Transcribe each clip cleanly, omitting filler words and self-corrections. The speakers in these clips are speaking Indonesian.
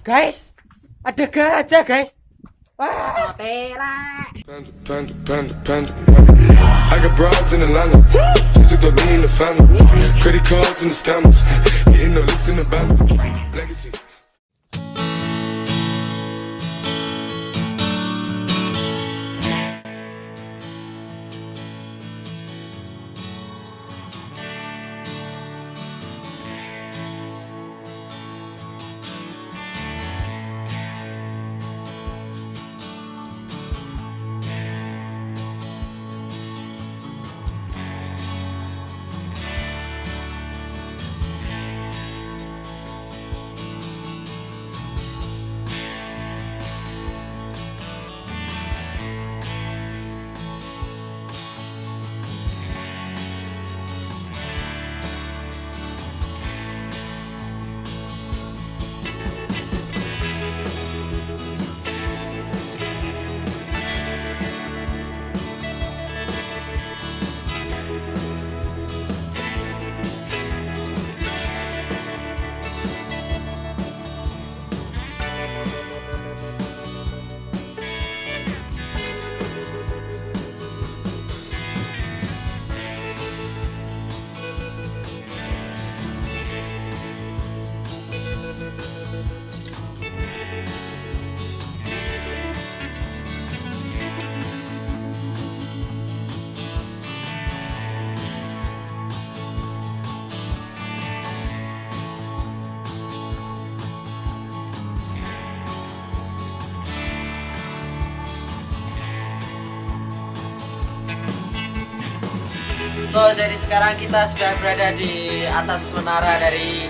Guys, ada gajah guys. Wah. Panda. I got broads in Atlanta, just to throw me in the family. Credit cards and the scammers, hitting the licks in the band. Legacies. So jadi sekarang kita sudah berada di atas menara dari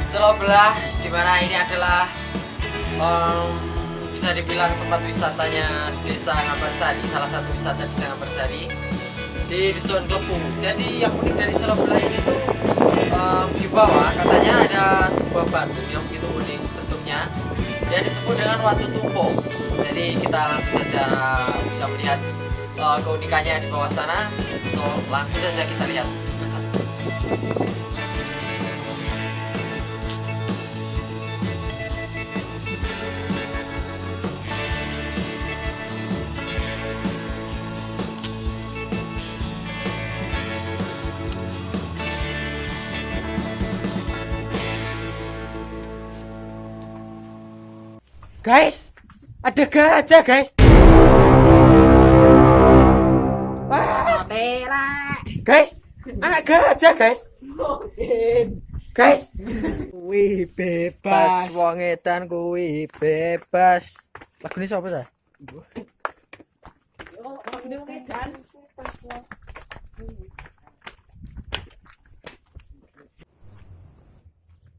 Selau Belah, dimana ini adalah bisa dibilang tempat wisatanya Desa Ngambarsari, salah satu wisata Desa Ngambarsari di Dusun Klepu. Jadi yang unik dari Selau Belah ini tuh di bawah katanya ada sebuah batu yang begitu unik bentuknya, dia disebut dengan Watu Tumpo. Jadi kita langsung saja bisa melihat keunikannya di bawah sana. So langsung saja kita lihat ke sana. Guys, ada gajah guys. Wah. Guys, anak gajah guys. Guys, Kuwi bebas wong edan kuwi bebas. Lagune sapa sa?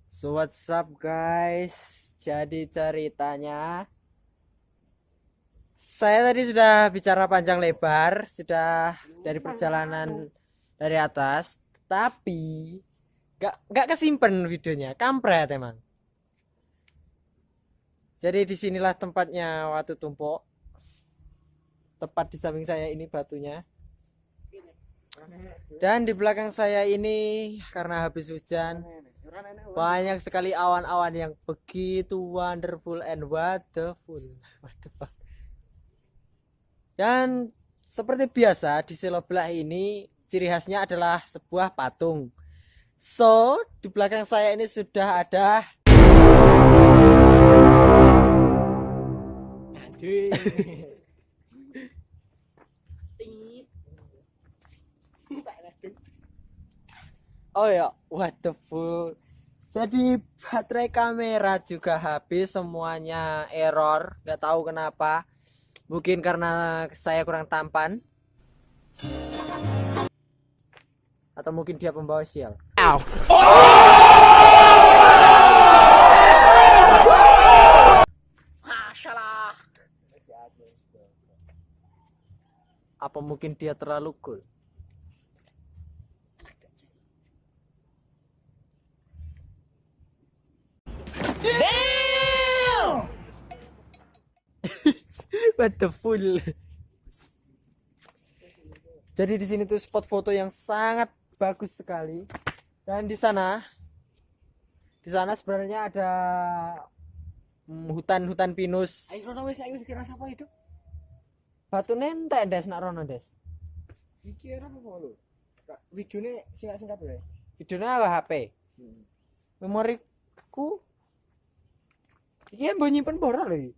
So what's up guys? Jadi ceritanya saya tadi sudah bicara panjang lebar, sudah dari perjalanan dari atas, tapi gak kesimpen videonya, kampret emang. Jadi disinilah tempatnya Watu Tumpo, tepat di samping saya ini batunya, dan di belakang saya ini karena habis hujan banyak sekali awan-awan yang begitu wonderful and wonderful. Dan seperti biasa di Selau Belah ini ciri khasnya adalah sebuah patung. So di belakang saya ini sudah ada oh ya, what the fuck. Jadi baterai kamera juga habis, semuanya error, nggak tahu kenapa. Mungkin karena saya kurang tampan, atau mungkin dia pembawa sial. Apa mungkin dia terlalu cool? What the full. Jadi di sini tuh spot foto yang sangat bagus sekali. Dan di sana sebenarnya ada hutan-hutan pinus. Ayo rono wis kira sapa itu? Batu nentek Des nak rono Des. Iki apa lho? Videone singkat-singkat wae. Videonya apa HP? Memoriku iki mbok nyimpen boro lho iki.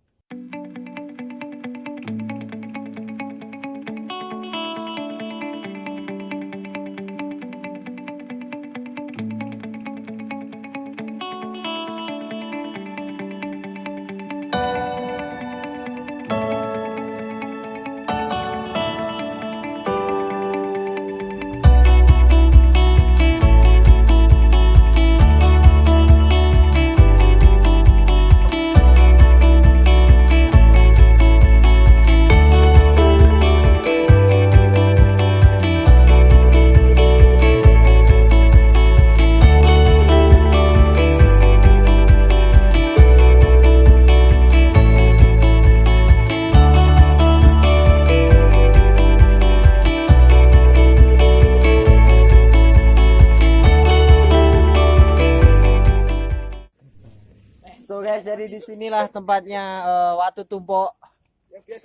So guys, jadi disinilah tempatnya Watu Tumpok,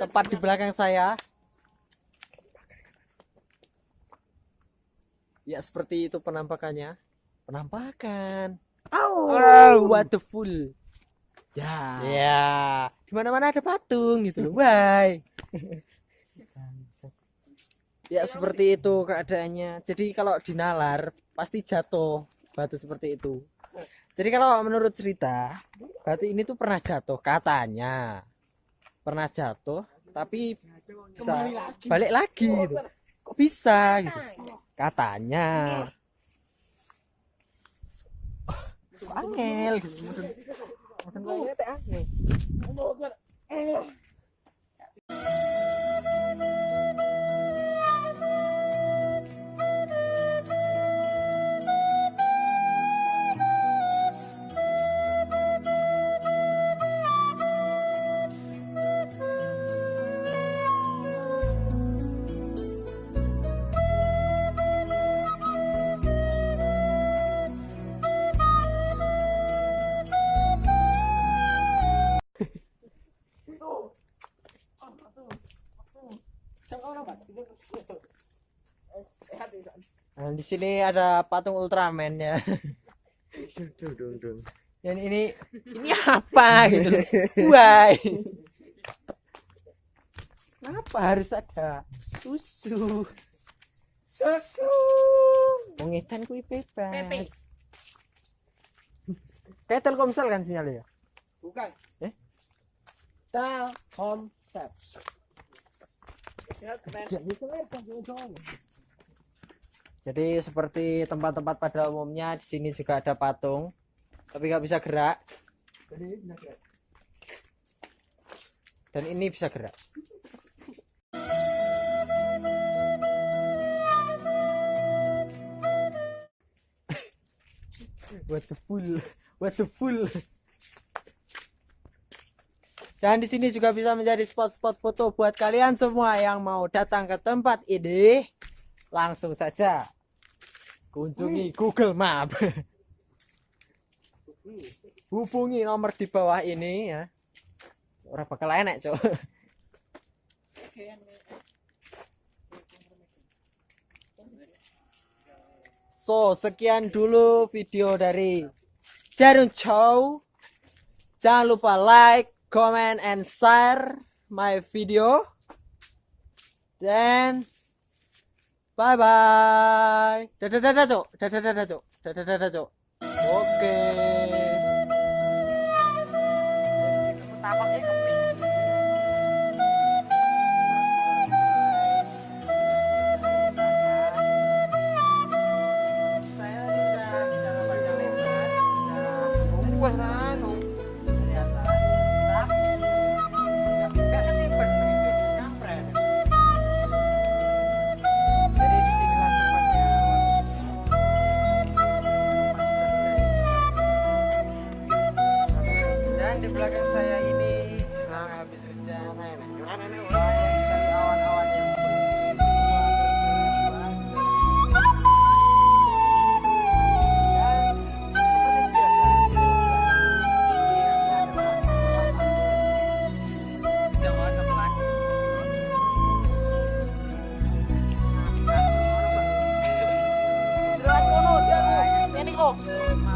tepat di belakang saya. Ya seperti itu penampakannya. Penampakan. Oh, what the full. Ya. Ya, di mana-mana ada patung gitu loh. Why? Ya seperti itu keadaannya. Jadi kalau dinalar pasti jatuh batu seperti itu. Jadi kalau menurut cerita, batu ini tuh pernah jatuh katanya. Pernah jatuh tapi bisa balik lagi gitu. Kok bisa gitu. Katanya. Angel gitu. Makan banget angel. Nah, di sini ada patung Ultraman ya. Dan ini apa gitu loh. Why? Kenapa harus ada susu? Pengetan kuwi bebas. Kayak Telkomsel kan sinyalnya ya? Bukan. Eh? Telkomsel. Jadi seperti tempat-tempat pada umumnya di sini juga ada patung, tapi nggak bisa gerak. Dan ini bisa gerak. What the full. Dan di sini juga bisa menjadi spot-spot foto buat kalian semua yang mau datang ke tempat ini. Langsung saja kunjungi Google Map. Hubungi nomor di bawah ini ya. Ora bakal enak, Cok. So, sekian dulu video dari Jarun Chow. Jangan lupa like, comment, and share my video. Then bye bye. Dadah Cok. Dadah Cok. Dadah Cok. Oke. Saya tidak bicara panjang lebar. Puasan. Dari atas. Tapi nggak kesimpan begitu. Kampret. Jadi disinilah tempatnya. Dan di belakang saya ini habis hujan. Banyak sekali awan-awan yang dan seperti biasa Cok.